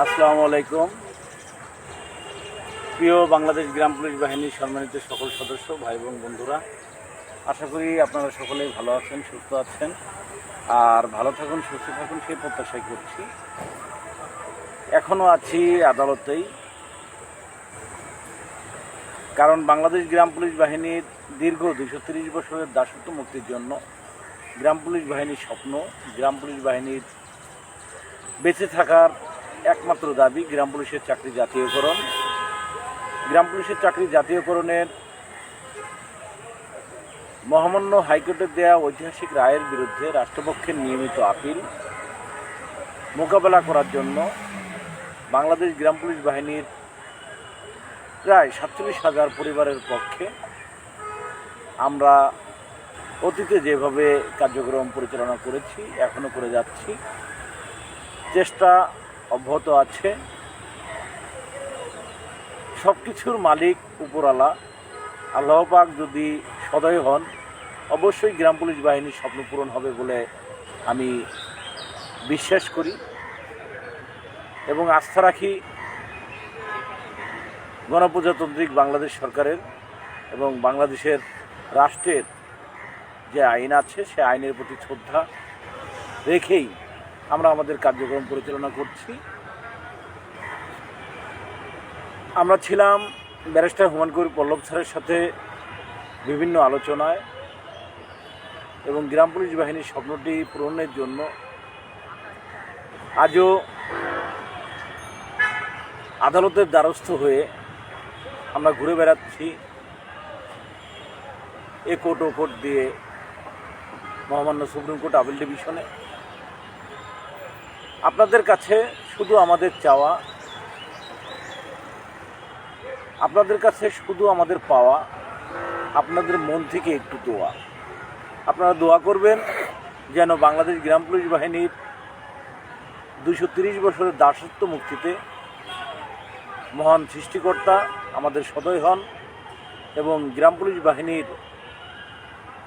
আসসালামু আলাইকুম। প্রিয় বাংলাদেশ গ্রাম পুলিশ বাহিনীর সম্মানিত সকল সদস্য, ভাই এবং বন্ধুরা, আশা করি আপনারা সকলেই ভালো আছেন, সুস্থ আছেন, আর ভালো থাকুন, সুস্থ থাকুন সেই প্রত্যাশাই করছি। এখনও আছি আদালতেই, কারণ বাংলাদেশ গ্রাম পুলিশ বাহিনীর দীর্ঘ 230 বছরের দাসত্ব মুক্তির জন্য গ্রাম পুলিশ বাহিনীর স্বপ্ন, গ্রাম পুলিশ বাহিনীর বেঁচে থাকার একমাত্র দাবি গ্রাম পুলিশের চাকরি জাতীয়করণ। গ্রাম পুলিশের চাকরি জাতীয়করণের মহামান্য হাইকোর্টের দেয়া ঐতিহাসিক রায়ের বিরুদ্ধে রাষ্ট্রপক্ষের নিয়মিত আপিল মোকাবেলা করার জন্য বাংলাদেশ গ্রাম পুলিশ বাহিনীর প্রায় 47,000 পরিবারের পক্ষে আমরা অতীতে যেভাবে কার্যক্রম পরিচালনা করেছি, এখনও করে যাচ্ছি, চেষ্টা অব্যাহত আছে। সব কিছুর মালিক উপরওয়ালা আল্লাহ পাক যদি সদয় হন, অবশ্যই গ্রাম পুলিশ বাহিনীর স্বপ্ন পূরণ হবে বলে আমি বিশ্বাস করি এবং আস্থা রাখি গণপ্রজাতান্ত্রিক বাংলাদেশ সরকারের এবং বাংলাদেশের রাষ্ট্রের যে আইন আছে সে আইনের প্রতি শ্রদ্ধা রেখেই আমরা আমাদের কার্যক্রম পরিচালনা করছি। আমরা ছিলাম ব্যারিস্টার হুমায়ুন কবির পল্লব স্যারের সাথে বিভিন্ন আলোচনায় এবং গ্রাম পুলিশ বাহিনীর স্বপ্নটি পূরণের জন্য আজও আদালতের দ্বারস্থ হয়ে আমরা ঘুরে বেড়াচ্ছি এ কোর্ট ও কোর্ট দিয়ে মহামান্য সুপ্রিম কোর্ট আপিল ডিভিশনে। আপনাদের কাছে শুধু আমাদের চাওয়া, আপনাদের কাছে শুধু আমাদের পাওয়া, আপনাদের মন থেকে একটু দোয়া। আপনারা দোয়া করবেন যেন বাংলাদেশ গ্রাম পুলিশ বাহিনীর 230 বছরের দাসত্ব মুক্তিতে মহান সৃষ্টিকর্তা আমাদের সদয় হন এবং গ্রাম পুলিশ বাহিনীর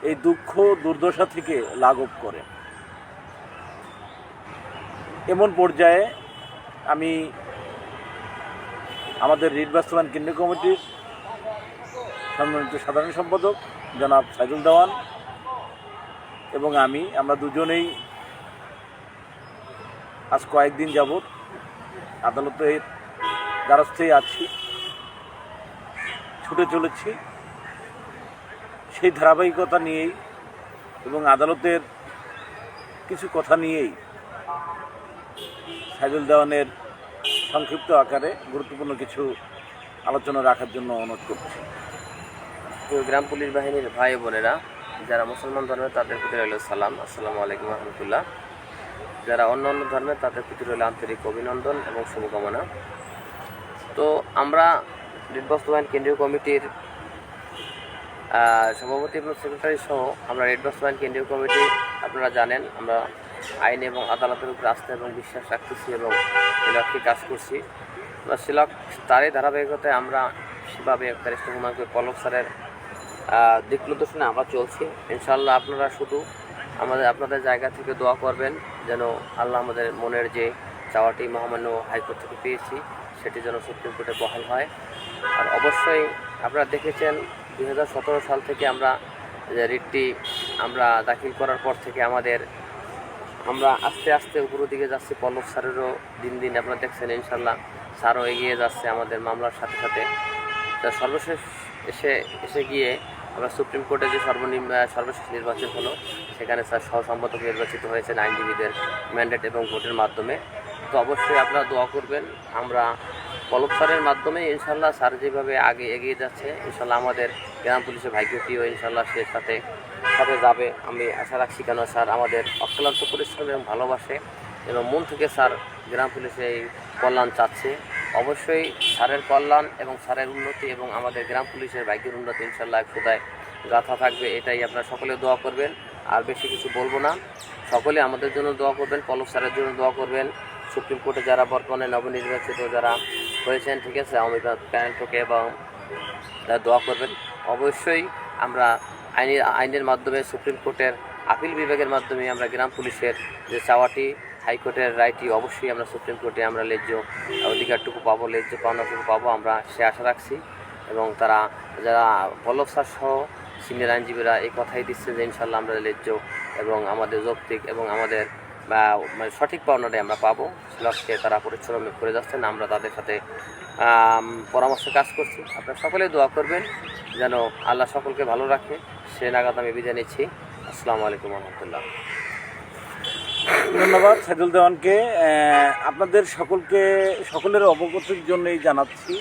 এই দুঃখ দুর্দশা থেকে লাঘব করেন। এমন পর্যায়ে আমি আমাদের রিট বাস্তবায়ন কেন্দ্রীয় কমিটির সম্মানিত সাধারণ সম্পাদক জনাব সাইদুল দেওয়ান এবং আমরা দুজনেই আজ কয়েকদিন যাবৎ আদালতের দ্বারস্থেই আছি, ছুটে চলেছি সেই ধারাবাহিকতা নিয়েই এবং আদালতের কিছু কথা নিয়েই সাইদুল দেওয়ানের সংক্ষিপ্ত আকারে গুরুত্বপূর্ণ কিছু আলোচনা রাখার জন্য অনুরোধ করছি। তো গ্রাম পুলিশ বাহিনীর ভাই বোনেরা, যারা মুসলমান ধর্মের তাদের প্রতি রইল সালাম, আসসালামু আলাইকুম রহমতুল্লাহ। যারা অন্য অন্য ধর্মের তাদের প্রতি রইল আন্তরিক অভিনন্দন এবং শুভকামনা। তো আমরা রিট বাস্তবায়ন কেন্দ্রীয় কমিটির সভাপতি এবং সেক্রেটারি সহ আমরা রিট বাস্তবায়ন কেন্দ্রীয় কমিটি, আপনারা জানেন আমরা আইন এবং আদালতের উপর আস্থা এবং বিশ্বাস রাখতেছি এবং সে লক্ষ্যে কাজ করছি। সে তারই ধারাবাহিকতায় আমরা সেভাবে ব্যারিস্টার হুমায়ুন কবির পল্লব স্যারের দিক নির্দেশনা আমরা চলছি। ইনশাআল্লাহ আপনারা শুধু আপনাদের জায়গা থেকে দোয়া করবেন যেন আল্লাহ আমাদের মনের যে চাওয়াটি মহামান্য হাইকোর্ট থেকে পেয়েছি সেটি যেন সুপ্রিম কোর্টে বহাল হয়। আর অবশ্যই আপনারা দেখেছেন 2017 সাল থেকে আমরা রিটটি আমরা দাখিল করার পর থেকে আমরা আস্তে আস্তে উপরের দিকে যাচ্ছি। পল্লব স্যারেরও দিন দিন আপনারা দেখছেন ইনশাল্লাহ স্যারও এগিয়ে যাচ্ছে আমাদের মামলার সাথে সাথে। তা সর্বশেষ এসে গিয়ে আমরা সুপ্রিম কোর্টে যে সর্বশেষ নির্বাচন হলো সেখানে স্যার সহসম্পাদক নির্বাচিত হয়েছেন আইনজীবীদের ম্যান্ডেট এবং ভোটের মাধ্যমে। তো অবশ্যই আপনারা দোয়া করবেন। আমরা পল্লব স্যারের মাধ্যমে ইনশাল্লাহ স্যার যেভাবে আগে এগিয়ে যাচ্ছে ইনশাল্লাহ আমাদের গ্রাম পুলিশের ভাইকেটিও ইনশাল্লাহ সে সাথে যাবে আমি আশা রাখছি। কেন স্যার আমাদের অক্লান্ত পরিশ্রম এবং ভালোবাসে এবং মন থেকে স্যার গ্রাম পুলিশে এই কল্যাণ চাচ্ছে। অবশ্যই স্যারের কল্যাণ এবং স্যারের উন্নতি এবং আমাদের গ্রাম পুলিশের ভাগ্যের উন্নতি ইনশাল্লাহ খোদায় গাথা থাকবে, এটাই আপনারা সকলে দোয়া করবেন। আর বেশি কিছু বলবো না, সকলে আমাদের জন্য দোয়া করবেন, পল্লব স্যারের জন্য দোয়া করবেন। সুপ্রিম কোর্টে যারা বর্তমানে নবনির্বাচিত যারা হয়েছেন, ঠিক আছে, অমিতা প্যানেলকে এবং দোয়া করবেন। অবশ্যই আমরা আইনের মাধ্যমে সুপ্রিম কোর্টের আপিল বিভাগের মাধ্যমে আমরা গ্রাম পুলিশের যে চাওয়াটি হাইকোর্টের রায়টি অবশ্যই আমরা সুপ্রিম কোর্টে আমরা ন্যায্য অধিকারটুকু পাবো, ন্যায্য পাওনাটুকু পাবো, আমরা সে আশা রাখছি। এবং তারা যারা পল্লব স্যার সহ সিনিয়র আইনজীবীরা এই কথাই দিচ্ছে যে ইনশাল্লাহ আমরা ন্যায্য এবং আমাদের যৌক্তিক এবং আমাদের মানে সঠিক পাওনাটাই আমরা পাবো। শিলককে তারা পরিশ্রম করে যাচ্ছেন, আমরা তাদের সাথে পরামর্শ কাজ করছি। আপনারা সকলে দোয়া করবেন যেন আল্লাহ সকলকে ভালো রাখে। সে নাগাদ আমি বিদায় নিচ্ছি। আসসালামু আলাইকুম রহমতুল্লাহ। ধন্যবাদ সাইদুল দেওয়ানকে। আপনাদের সকলের অবগতির জন্যই জানাচ্ছি,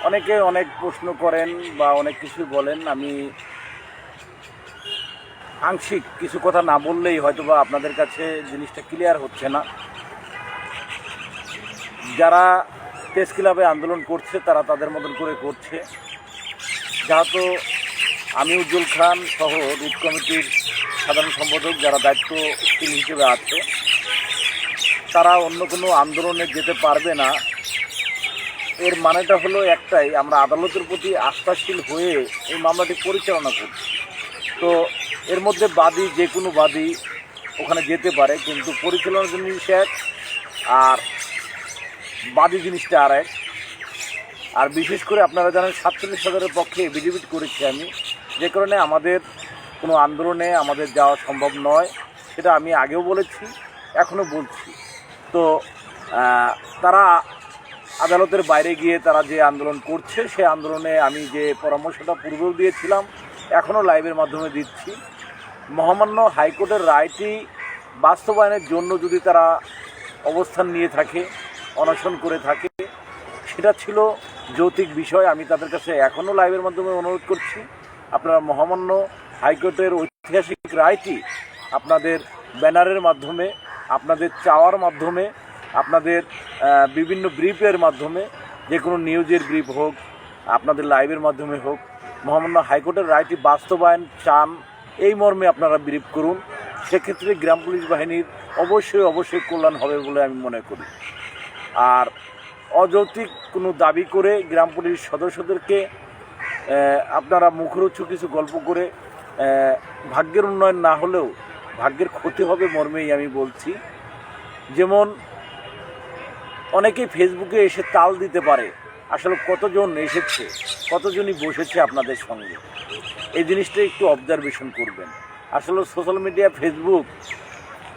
অনেকে অনেক প্রশ্ন করেন বা অনেক কিছু বলেন, আমি আংশিক কিছু কথা না বললেই হয়তো বা আপনাদের কাছে জিনিসটা ক্লিয়ার হচ্ছে না। যারা প্রেস ক্লাবে আন্দোলন করছে তারা তাদের মতন করে করছে, যেহেতু আমি উজ্জ্বল খান সহ রুট কমিটির সাধারণ সম্পাদক যারা দায়িত্বশীল হিসেবে আছে, তারা অন্য কোনো আন্দোলনে যেতে পারবে না। এর মানেটা হলো একটাই, আমরা আদালতের প্রতি আস্থাশীল হয়ে এই মামলাটি পরিচালনা করছি। তো এর মধ্যে বাদী যে কোনো বাদী ওখানে যেতে পারে, কিন্তু পরিচালনার জিনিস এক আর বাদী জিনিসটা আর এক। আর বিশেষ করে আপনারা জানেন 47,000-এর পক্ষে এফিডেভিট করেছি আমি, যে কারণে আমাদের কোনো আন্দোলনে আমাদের যাওয়া সম্ভব নয়, সেটা আমি আগেও বলেছি, এখনও বলছি। তো তারা আদালতের বাইরে গিয়ে তারা যে আন্দোলন করছে, সে আন্দোলনে আমি যে পরামর্শটা পূর্বেও দিয়েছিলাম, এখনও লাইভের মাধ্যমে দিচ্ছি। মহামান্য হাইকোর্টের রায়টি বাস্তবায়নের জন্য যদি তারা অবস্থান নিয়ে থাকে, অনশন করে থাকে, সেটা ছিল যৌক্তিক বিষয়। আমি তাদের কাছে এখনও লাইভের মাধ্যমে অনুরোধ করছি, আপনারা মহামান্য হাইকোর্টের ঐতিহাসিক রায়টি আপনাদের ব্যানারের মাধ্যমে, আপনাদের চাওয়ার মাধ্যমে, আপনাদের বিভিন্ন ব্রিফের মাধ্যমে, যে কোনো নিউজের ব্রিফ হোক, আপনাদের লাইভের মাধ্যমে হোক, মহামান্য হাইকোর্টের রায়টি বাস্তবায়ন চান এই মর্মে আপনারা ব্রিফ করুন। সেক্ষেত্রে গ্রাম পুলিশ বাহিনীর অবশ্যই কল্যাণ হবে বলে আমি মনে করি। আর অযৌক্তিক কোনো দাবি করে গ্রাম পুলিশ সদস্যদেরকে আপনারা মুখরোচক কিছু গল্প করে ভাগ্যের উন্নয়ন না হলেও ভাগ্যের ক্ষতি হবে মর্মেই আমি বলছি। যেমন অনেকেই ফেসবুকে এসে তাল দিতে পারে, আসলে কতজন এসেছে, কতজনই বসেছে আপনাদের সঙ্গে, এই জিনিসটা একটু অবজারভেশন করবেন। আসলে সোশ্যাল মিডিয়া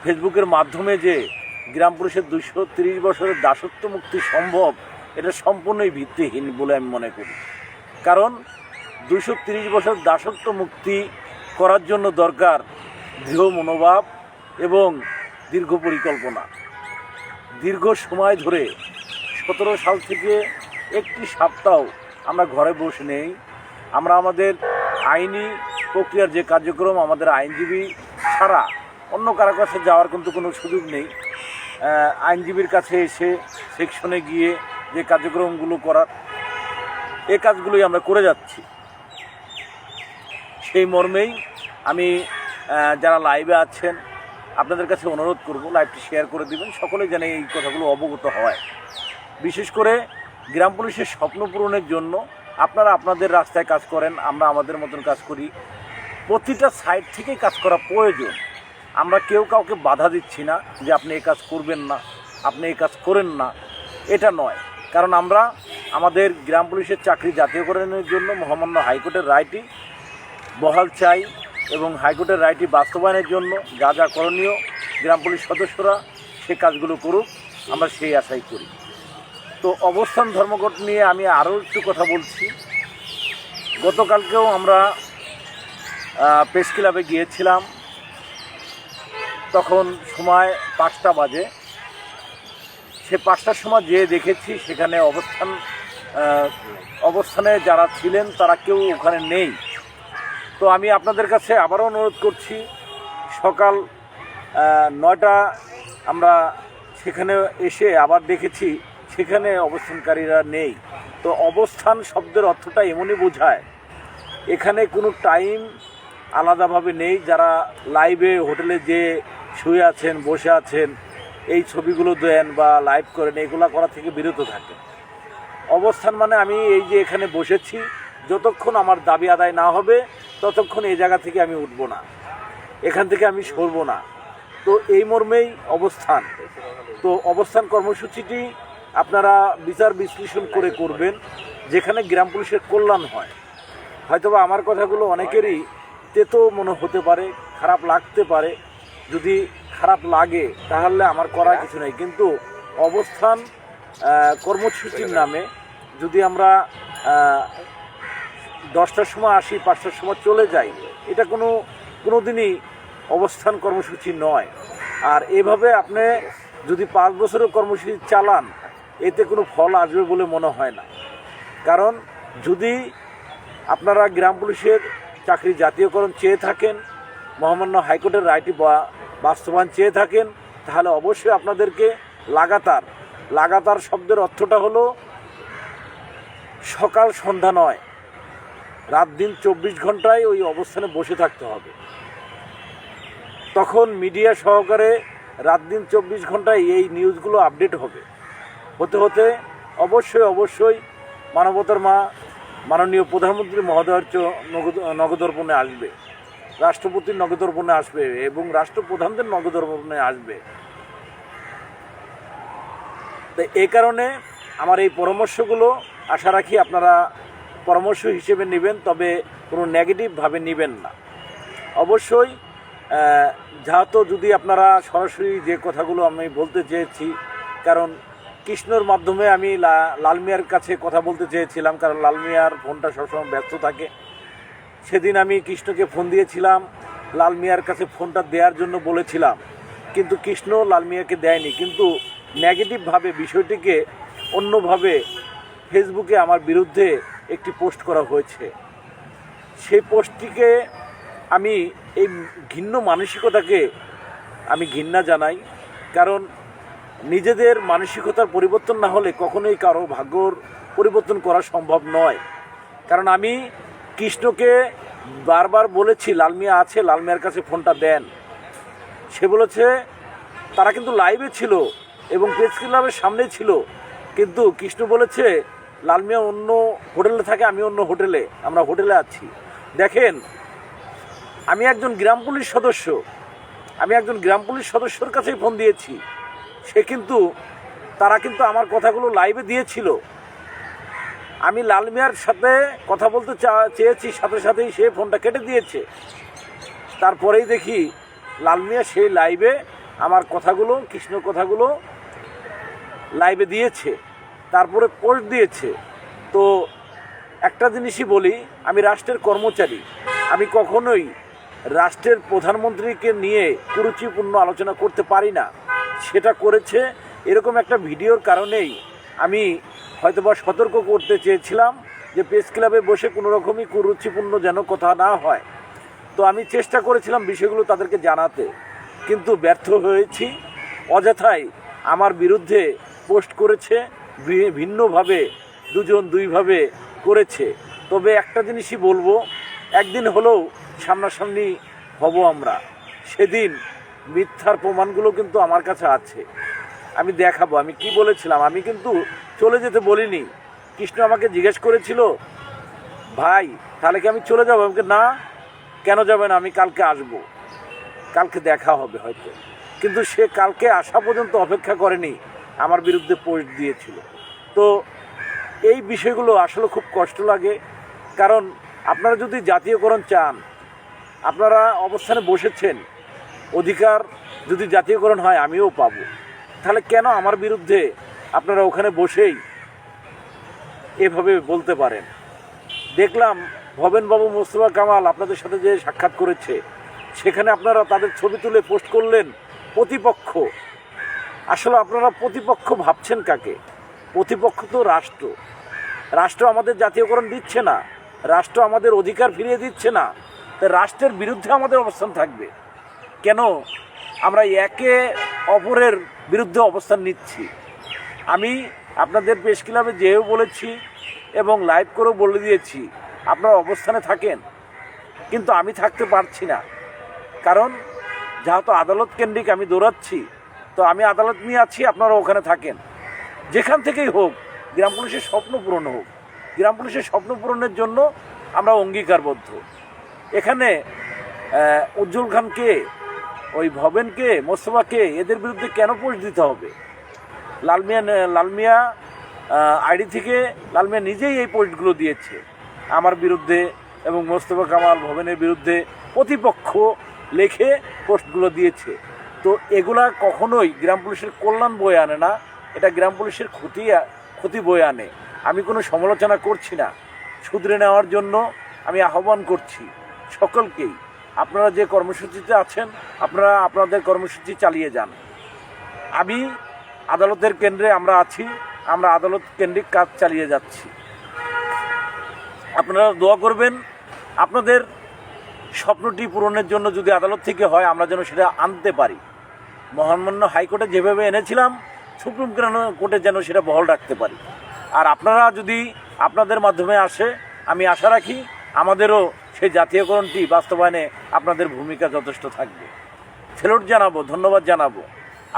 ফেসবুকের মাধ্যমে যে গ্রাম পুলিশের 230 বছরের দাসত্ব মুক্তি সম্ভব, এটা সম্পূর্ণই ভিত্তিহীন বলে আমি মনে করি। কারণ 230 বছর দাসত্ব মুক্তি করার জন্য দরকার দৃঢ় মনোভাব এবং দীর্ঘ পরিকল্পনা। দীর্ঘ সময় ধরে 17 সাল থেকে একটি সপ্তাহ আমরা ঘরে বসে নেই। আমরা আমাদের আইনি প্রক্রিয়ার যে কার্যক্রম, আমাদের আইনজীবী ছাড়া অন্য কারো কাছে যাওয়ার কিন্তু কোনো সুযোগ নেই। আইনজীবীর কাছে এসে সেকশনে গিয়ে যে কার্যক্রমগুলো করার, এই কাজগুলোই আমরা করে যাচ্ছি। সেই মর্মেই আমি যারা লাইভে আছেন আপনাদের কাছে অনুরোধ করব, লাইভটি শেয়ার করে দিবেন, সকলে যেন এই কথাগুলো অবগত হয়। বিশেষ করে গ্রাম পুলিশের স্বপ্ন পূরণের জন্য আপনারা আপনাদের রাস্তায় কাজ করেন, আমরা আমাদের মতন কাজ করি। প্রতিটা সাইড থেকেই কাজ করা প্রয়োজন। আমরা কেউ কাউকে বাধা দিচ্ছি না যে আপনি এই কাজ করবেন না, আপনি এই কাজ করেন না, এটা নয়। কারণ আমরা আমাদের গ্রাম পুলিশের চাকরি জাতীয়করণের জন্য মহামান্য হাইকোর্টের রায়টি বহাল চাই এবং হাইকোর্টের রায়টি বাস্তবায়নের জন্য যা যা করণীয় গ্রাম পুলিশ সদস্যরা সে কাজগুলো করুক, আমরা সেই আশাই করি। তো অবস্থান ধর্মঘট নিয়ে আমি আরও একটু কথা বলছি। গতকালকেও আমরা প্রেস ক্লাবে গিয়েছিলাম, তখন সময় 5টা বাজে। সে 5টার সময় যেয়ে দেখেছি সেখানে অবস্থানে যারা ছিলেন তারা কেউ ওখানে নেই। তো আমি আপনাদের কাছে আবারও অনুরোধ করছি, সকাল 9টা আমরা সেখানে এসে আবার দেখেছি সেখানে অবস্থানকারীরা নেই। তো অবস্থান শব্দের অর্থটা এমনই বোঝায়, এখানে কোনো টাইম আলাদাভাবে নেই। যারা লাইভে হোটেলে যে শুয়ে আছেন, বসে আছেন, এই ছবিগুলো দেন বা লাইভ করেন, এগুলো করা থেকে বিরত থাকেন। অবস্থান মানে আমি এই যে এখানে বসেছি, যতক্ষণ আমার দাবি আদায় না হবে ততক্ষণ এই জায়গা থেকে আমি উঠব না, এখান থেকে আমি সরব না। তো এই মর্মেই অবস্থান। তো অবস্থান কর্মসূচিটি আপনারা বিচার বিশ্লেষণ করে করবেন, যেখানে গ্রাম পুলিশের কল্যাণ হয়। হয়তোবা আমার কথাগুলো অনেকেরই তেতো মনে হতে পারে, খারাপ লাগতে পারে। যদি খারাপ লাগে তাহলে আমার করার কিছু নেই, কিন্তু অবস্থান কর্মসূচির নামে যদি আমরা 10টার সময় আসি, 5টার সময় চলে যাই, এটা কোনো দিনই অবস্থান কর্মসূচি নয়। আর এভাবে আপনি যদি 5 বছরের কর্মসূচি চালান, এতে কোনো ফল আসবে বলে মনে হয় না। কারণ যদি আপনারা গ্রাম পুলিশের চাকরি জাতীয়করণ চেয়ে থাকেন, মহামান্য হাইকোর্টের রায়টি বাস্তবায়ন চেয়ে থাকেন, তাহলে অবশ্যই আপনাদেরকে লাগাতার শব্দের অর্থটা হলো সকাল সন্ধ্যা নয়, রাত দিন 24 ঘন্টায় ওই অবস্থানে বসে থাকতে হবে। তখন মিডিয়া সহকারে রাত দিন 24 ঘন্টায় এই নিউজগুলো আপডেট হবে। হতে অবশ্যই মানবতার মা মাননীয় প্রধানমন্ত্রী মহোদয়ের নগদর্পণে আসবে, রাষ্ট্রপতির নগদর্পণে আসবে এবং রাষ্ট্রপ্রধানদের নগদর্পণে আসবে। তো এই কারণে আমার এই পরামর্শগুলো আশা রাখি আপনারা পরামর্শ হিসেবে নেবেন, তবে কোনো নেগেটিভভাবে নেবেন না। অবশ্যই যেহেতু যদি আপনারা সরাসরি যে কথাগুলো আমি বলতে চেয়েছি, কারণ কৃষ্ণর মাধ্যমে আমি লাল মিয়ার কাছে কথা বলতে চেয়েছিলাম, কারণ লাল মিয়ার ফোনটা সবসময় ব্যস্ত থাকে। সেদিন আমি কৃষ্ণকে ফোন দিয়েছিলাম, লাল মিয়ার কাছে ফোনটা দেওয়ার জন্য বলেছিলাম, কিন্তু কৃষ্ণ লাল মিয়াকে দেয়নি। কিন্তু নেগেটিভভাবে বিষয়টিকে অন্যভাবে ফেসবুকে আমার বিরুদ্ধে একটি পোস্ট করা হয়েছে। সেই পোস্টটিকে আমি এই ঘৃণ্য মানসিকতাকে আমি ঘৃণা জানাই। কারণ নিজেদের মানসিকতার পরিবর্তন না হলে কখনোই কারো ভাগ্যর পরিবর্তন করা সম্ভব নয়। কারণ আমি কৃষ্ণকে বারবার বলেছি লাল মিয়া আছে, লাল মিয়ার কাছে ফোনটা দেন। সে বলেছে, তারা কিন্তু লাইভে ছিল এবং প্রেস ক্লাবের সামনে ছিল, কিন্তু কৃষ্ণ বলেছে লাল মিয়া অন্য হোটেলে থাকে, আমি অন্য হোটেলে, আমরা হোটেলে আছি। দেখেন, আমি একজন গ্রাম পুলিশ সদস্যর কাছেই ফোন দিয়েছি। তারা কিন্তু আমার কথাগুলো লাইভে দিয়েছিল। আমি লাল মিয়ার সাথে কথা বলতে চেয়েছি, সাথে সাথেই সে ফোনটা কেটে দিয়েছে। তারপরেই দেখি লাল মিয়া সেই লাইভে আমার কথাগুলো, কৃষ্ণ কথাগুলো লাইভে দিয়েছে, তারপরে পোস্ট দিয়েছে। তো একটা জিনিসই বলি, আমি রাষ্ট্রের কর্মচারী, আমি কখনোই রাষ্ট্রের প্রধানমন্ত্রীকে নিয়ে কুরুচিপূর্ণ আলোচনা করতে পারি না। সেটা করেছে এরকম একটা ভিডিওর কারণেই আমি হয়তোবা সতর্ক করতে চেয়েছিলাম যে প্রেস ক্লাবে বসে কোনো রকমই কুরুচিপূর্ণ যেন কথা না হয়। তো আমি চেষ্টা করেছিলাম বিষয়গুলো তাদেরকে জানাতে, কিন্তু ব্যর্থ হয়েছি। অযথাই আমার বিরুদ্ধে পোস্ট করেছে, ভিন্নভাবে দুইভাবে করেছে। তবে একটা জিনিসই বলবো, একদিন হলেও সামনাসামনি হব আমরা। সেদিন মিথ্যার প্রমাণগুলো কিন্তু আমার কাছে আছে, আমি দেখাবো আমি কি বলেছিলাম। আমি কিন্তু চলে যেতে বলিনি। কৃষ্ণ আমাকে জিজ্ঞেস করেছিল, ভাই তাহলে কি আমি চলে যাবো? আমাকে না, কেন যাবে না, আমি কালকে আসবো, কালকে দেখা হবে হয়তো। কিন্তু সে কালকে আসা পর্যন্ত অপেক্ষা করেনি, আমার বিরুদ্ধে পোস্ট দিয়েছিল। তো এই বিষয়গুলো আসলে খুব কষ্ট লাগে। কারণ আপনারা যদি জাতীয়করণ চান, আপনারা অবস্থানে বসেছেন, অধিকার যদি জাতীয়করণ হয় আমিও পাবো, তাহলে কেন আমার বিরুদ্ধে আপনারা ওখানে বসেই এভাবে বলতে পারেন? দেখলাম ভবেনবাবু মোস্তফা কামাল আপনাদের সাথে যে সাক্ষাৎ করেছে, সেখানে আপনারা তাদের ছবি তুলে পোস্ট করলেন প্রতিপক্ষ। আসলে আপনারা প্রতিপক্ষ ভাবছেন কাকে? প্রতিপক্ষ তো রাষ্ট্র আমাদের জাতীয়করণ দিচ্ছে না, রাষ্ট্র আমাদের অধিকার ফিরিয়ে দিচ্ছে না। তাই রাষ্ট্রের বিরুদ্ধে আমাদের অবস্থান থাকবে কেন? আমরা একে অপরের বিরুদ্ধে অবস্থান নিচ্ছি। আমি আপনাদের প্রেস ক্লাবে যেও বলেছি এবং লাইভ করেও বলে দিয়েছি, আপনারা অবস্থানে থাকেন, কিন্তু আমি থাকতে পারছি না। কারণ যেহেতু আদালত কেন্দ্রিক আমি দৌড়াচ্ছি, তো আমি আদালত নিয়ে আছি, আপনারা ওখানে থাকেন। যেখান থেকেই হোক, গ্রাম পুলিশের স্বপ্ন পূরণ হোক। গ্রাম পুলিশের স্বপ্ন পূরণের জন্য আমরা অঙ্গীকারবদ্ধ। এখানে উজ্জ্বল খানকে ওই ভবেনকে, মোস্তফাকে, এদের বিরুদ্ধে কেন পোস্ট দিতে হবে? লালমিয়া আইডি থেকে লালমিয়া নিজেই এই পোস্টগুলো দিয়েছে আমার বিরুদ্ধে এবং মোস্তফা কামাল ভবেনের বিরুদ্ধে প্রতিপক্ষ লেখে পোস্টগুলো দিয়েছে। তো এগুলা কখনোই গ্রাম পুলিশের কল্যাণ বয়ে আনে না, এটা গ্রাম পুলিশের ক্ষতি বয়ে আনে। আমি কোনো সমালোচনা করছি না, শুধরে নেওয়ার জন্য আমি আহ্বান করছি সকলকেই, আপনারা যে কর্মসূচিতে আছেন আপনারা আপনাদের কর্মসূচি চালিয়ে যান। আমি আদালতের কেন্দ্রে আমরা আছি, আমরা আদালত কেন্দ্রিক কাজ চালিয়ে যাচ্ছি। আপনারা দোয়া করবেন আপনাদের স্বপ্নটি পূরণের জন্য, যদি আদালত থেকে হয় আমরা যেন সেটা আনতে পারি। মহামান্য হাইকোর্টে যেভাবে এনেছিলাম সুপ্রিম কোর্টে যেন সেটা বহাল রাখতে পারি। আর আপনারা যদি আপনাদের মাধ্যমে আসে, আমি আশা রাখি আমাদেরও সেই জাতীয়করণটি বাস্তবায়নে আপনাদের ভূমিকা যথেষ্ট থাকবে। স্যালুট জানাবো, ধন্যবাদ জানাবো।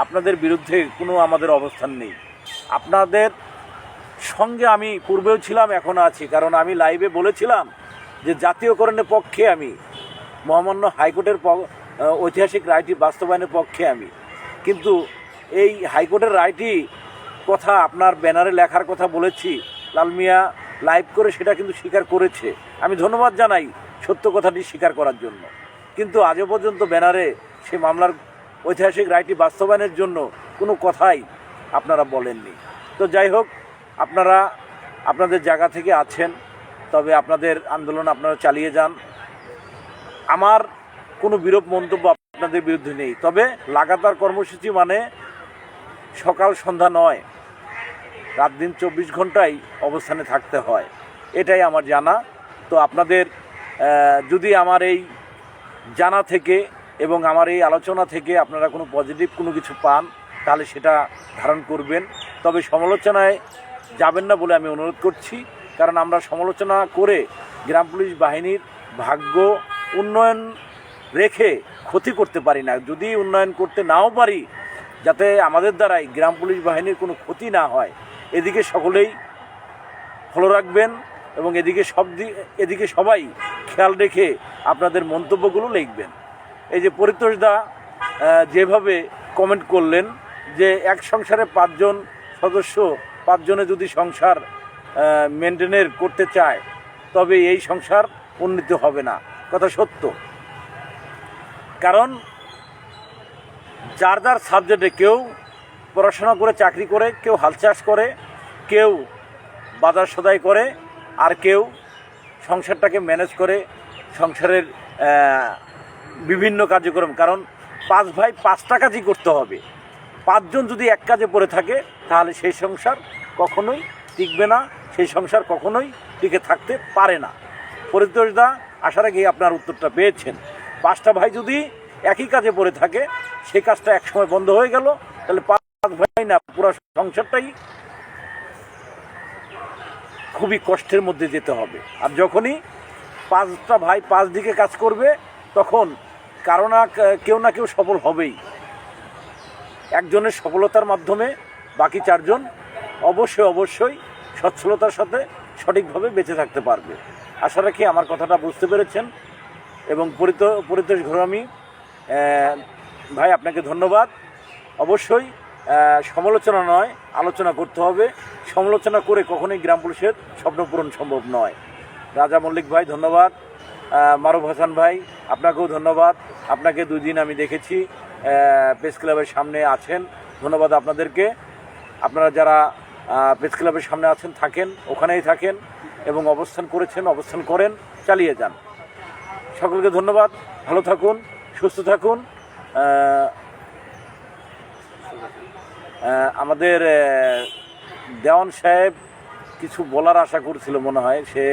আপনাদের বিরুদ্ধে কোনো আমাদের অবস্থান নেই, আপনাদের সঙ্গে আমি পূর্বেও ছিলাম, এখনও আছি। কারণ আমি লাইভে বলেছিলাম যে জাতীয়করণের পক্ষে আমি, মহামান্য হাইকোর্টের ঐতিহাসিক রায়টি বাস্তবায়নের পক্ষে আমি। কিন্তু এই হাইকোর্টের রায়টি কথা আপনার ব্যানারে লেখার কথা বলেছি, লালমিয়া লাইভ করে সেটা কিন্তু স্বীকার করেছে। আমি ধন্যবাদ জানাই সত্য কথাটি স্বীকার করার জন্য। কিন্তু আজও পর্যন্ত ব্যানারে সে মামলার ঐতিহাসিক রায়টি বাস্তবায়নের জন্য কোনো কথাই আপনারা বলেননি। তো যাই হোক, আপনারা আপনাদের জায়গা থেকে আছেন, তবে আপনাদের আন্দোলন আপনারা চালিয়ে যান। আমার কোনো বিরূপ মন্তব্য আপনাদের বিরুদ্ধে নেই, তবে লাগাতার কর্মসূচি মানে সকাল সন্ধ্যা নয়, রাত দিন 24 ঘন্টাই অবস্থানে থাকতে হয়, এটাই আমার জানা। তো আপনাদের যদি আমার এই জানা থেকে এবং আমার এই আলোচনা থেকে আপনারা কোনো পজিটিভ কোনো কিছু পান, তাহলে সেটা ধারণ করবেন। তবে সমালোচনায় যাবেন না বলে আমি অনুরোধ করছি, কারণ আমরা সমালোচনা করে গ্রাম পুলিশ বাহিনীর ভাগ্য উন্নয়ন রেখে ক্ষতি করতে পারি না। যদি উন্নয়ন করতে নাও পারি, যাতে আমাদের দ্বারাই গ্রাম পুলিশ বাহিনীর কোনো ক্ষতি না হয়, এদিকে সকলেই ফলো রাখবেন এবং এদিকে সবাই খেয়াল রেখে আপনাদের মন্তব্যগুলো লিখবেন। এই যে পরিতোষদা যেভাবে কমেন্ট করলেন যে এক সংসারে 5 জন সদস্য, 5 জনে যদি সংসার মেনটেনের করতে চায় তবে এই সংসার উন্নীত হবে না, কথা সত্য। কারণ যার যার সাবজেক্টে, কেউ পড়াশোনা করে চাকরি করে, কেউ হাল চাষ করে, কেউ বাজার সদাই করে, আর কেউ সংসারটাকে ম্যানেজ করে, সংসারের বিভিন্ন কার্যক্রম। কারণ 5 ভাই 5টা কাজই করতে হবে। 5 জন যদি এক কাজে পড়ে থাকে তাহলে সেই সংসার কখনোই টিকবে না, সেই সংসার কখনোই টিকে থাকতে পারে না। পরিতোষদা, আশা রাখি আপনার উত্তরটা পেয়েছেন। 5টা ভাই যদি একই কাজে পড়ে থাকে, সেই কাজটা একসময় বন্ধ হয়ে গেল, তাহলে 5 ভাই না, পুরো সংসারটাই খুবই কষ্টের মধ্যে যেতে হবে। আর যখনই 5টা ভাই 5 দিকে কাজ করবে, তখন কারো না কেউ সফল হবেই। একজনের সফলতার মাধ্যমে বাকি 4 জন অবশ্যই সচ্ছলতার সাথে সঠিকভাবে বেঁচে থাকতে পারবে। আশা রাখি আমার কথাটা বুঝতে পেরেছেন। এবং পরিতোষ ঘরামি ভাই, আপনাকে ধন্যবাদ। অবশ্যই সমালোচনা নয়, আলোচনা করতে হবে। সমালোচনা করে কখনোই গ্রাম পুলিশের স্বপ্ন পূরণ সম্ভব নয়। রাজা মল্লিক ভাই ধন্যবাদ। মারুফ হাসান ভাই, আপনাকেও ধন্যবাদ। আপনাকে 2 দিন আমি দেখেছি প্রেস ক্লাবের সামনে আছেন, ধন্যবাদ আপনাদেরকে। আপনারা যারা প্রেস ক্লাবের সামনে আছেন, থাকেন, ওখানেই থাকেন এবং অবস্থান করেছেন, অবস্থান করেন, চালিয়ে যান। সকলকে ধন্যবাদ। ভালো থাকুন, সুস্থ থাকুন। আমাদের দেওয়ান সাহেব কিছু বলার আশা করছিল মনে হয়, সে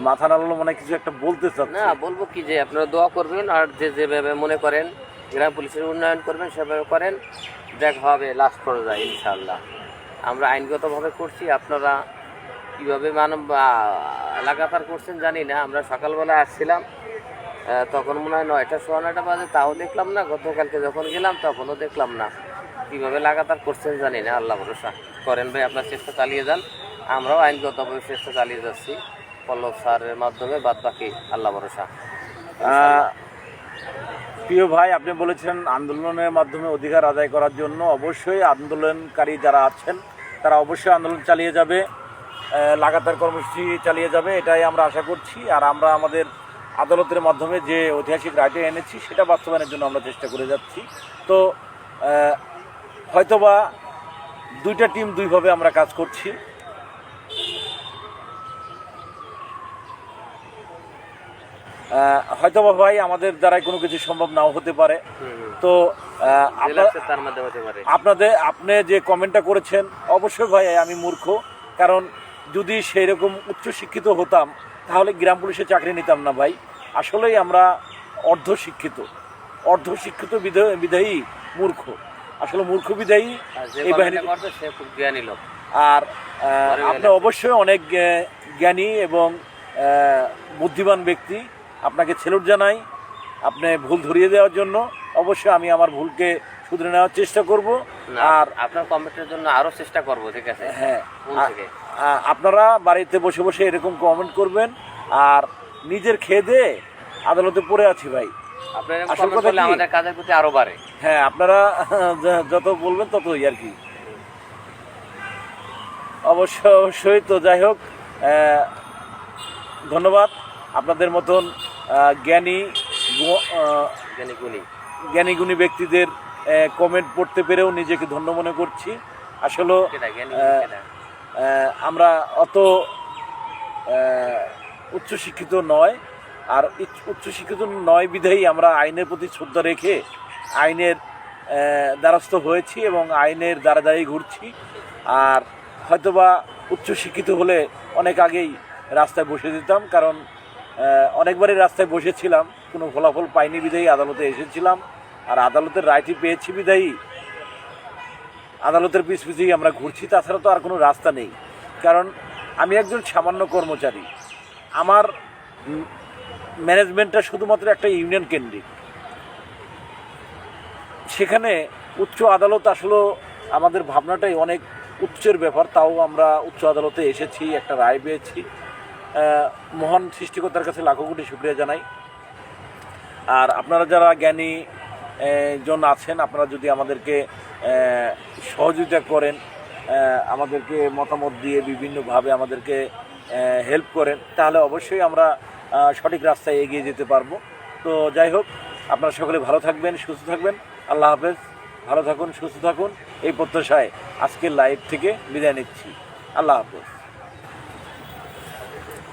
মাথা নাড়ালো, মনে হয় কিছু একটা বলতে চাচ্ছে। না, বলবো কি যে আপনারা দোয়া করবেন, আর যেভাবে মনে করেন গ্রাম পুলিশের উন্নয়ন করবেন সেভাবে করেন, দেখা হবে লাস্ট পর্যায়ে ইনশাআল্লাহ। আমরা আইনগতভাবে করছি, আপনারা কীভাবে লাগাতার করছেন জানি না। আমরা সকালবেলা আসছিলাম, তখন মনে হয় 9টা, 9:15 বাজে, তাও দেখলাম না। গতকালকে যখন গেলাম তখনও দেখলাম না। কীভাবে লাগাতার করছেন জানি না, আল্লাহ ভরসা করেন ভাই, আপনার চেষ্টা চালিয়ে যান। আমরাও আইনগতভাবে চেষ্টা চালিয়ে যাচ্ছি পল্লব স্যারের মাধ্যমে, বাদ বাকি আল্লাহ ভরসা। প্রিয় ভাই, আপনি বলেছেন আন্দোলনের মাধ্যমে অধিকার আদায় করার জন্য। অবশ্যই আন্দোলনকারী যারা আছেন তারা অবশ্যই আন্দোলন চালিয়ে যাবে, লাগাতার কর্মসূচি চালিয়ে যাবে, এটাই আমরা আশা করছি। আর আমরা আমাদের আদালতের মাধ্যমে যে ঐতিহাসিক রায়টা এনেছি সেটা বাস্তবায়নের জন্য আমরা চেষ্টা করে যাচ্ছি। তো হয়তোবা দুইটা টিম দুইভাবে আমরা কাজ করছি। হয়তোবা ভাই আমাদের দ্বারাই কোনো কিছু সম্ভব নাও হতে পারে। তো তার মধ্যে হতে পারে। আপনি যে কমেন্টটা করেছেন, অবশ্যই ভাই আমি মূর্খ, কারণ যদি সেই রকম উচ্চশিক্ষিত হতাম তাহলে গ্রাম পুলিশে চাকরি নিতাম না ভাই। আসলেই আমরা অর্ধশিক্ষিত বিধায়ী মূর্খ, আসলে মূর্খ বিধায়ী এই বাহিনী। সে খুব জ্ঞানী লোক। আর আপনি অবশ্যই অনেক জ্ঞানী এবং বুদ্ধিমান ব্যক্তি, আপনাকে সেলুট জানাই আপনি ভুল ধরিয়ে দেওয়ার জন্য। অবশ্যই আমি আমার ভুলকে শুধরে নেওয়ার চেষ্টা করব, আর আপনার কমেন্টের জন্য আরও চেষ্টা করব। ঠিক আছে? হ্যাঁ, আপনারা বাড়িতে বসে বসে এরকম কমেন্ট করবেন। আর নিজের খেদে আদালতে পড়ে আছি ভাই, আসল কথা হলো আমাদের কাজের প্রতি আরো বাড়ে। হ্যাঁ, আপনারা যত বলবেন ততই আর কি। অবশ্যই। তো যাই হোক, ধন্যবাদ। আপনাদের মতন জ্ঞানী গুণী ব্যক্তিদের কমেন্ট পড়তে পেরেও নিজেকে ধন্য মনে করছি। আসলে আমরা অত উচ্চশিক্ষিত নয়, আর উচ্চশিক্ষিত নয় বিধায়ী আমরা আইনের প্রতি শ্রদ্ধা রেখে আইনের দ্বারস্থ হয়েছি এবং আইনের দ্বারাই ঘুরছি। আর হয়তোবা উচ্চশিক্ষিত হলে অনেক আগেই রাস্তায় বসে দিতাম, কারণ অনেকবারই রাস্তায় বসেছিলাম, কোনো ফলাফল পাইনি বিধায়ী আদালতে এসেছিলাম। আর আদালতের রায়টি পেয়েছি বিধায়ী আদালতের পিছিয়ে আমরা ঘুরছি। তাছাড়া তো আর কোনো রাস্তা নেই, কারণ আমি একজন সামান্য কর্মচারী। আমার ম্যানেজমেন্টটা শুধুমাত্র একটা ইউনিয়ন কেন্দ্রিক, সেখানে উচ্চ আদালত আসলে আমাদের ভাবনাটাই অনেক উচ্চের ব্যাপার। তাও আমরা উচ্চ আদালতে এসেছি, একটা রায় পেয়েছি। মহান সৃষ্টিকর্তার কাছে লাখো কোটি শুকরিয়া জানাই। আর আপনারা যারা জ্ঞানী জন আছেন, আপনারা যদি আমাদেরকে সহযোগিতা করেন, আমাদেরকে মতামত দিয়ে বিভিন্নভাবে আমাদেরকে হেল্প করেন, তাহলে অবশ্যই আমরা সঠিক রাস্তায় এগিয়ে যেতে পারবো। তো যাই হোক, আপনারা সকলে ভালো থাকবেন, সুস্থ থাকবেন। আল্লাহ হাফেজ। ভালো থাকুন, সুস্থ থাকুন, এই প্রত্যাশায় আজকের লাইভ থেকে বিদায় নিচ্ছি। আল্লাহ হাফেজ।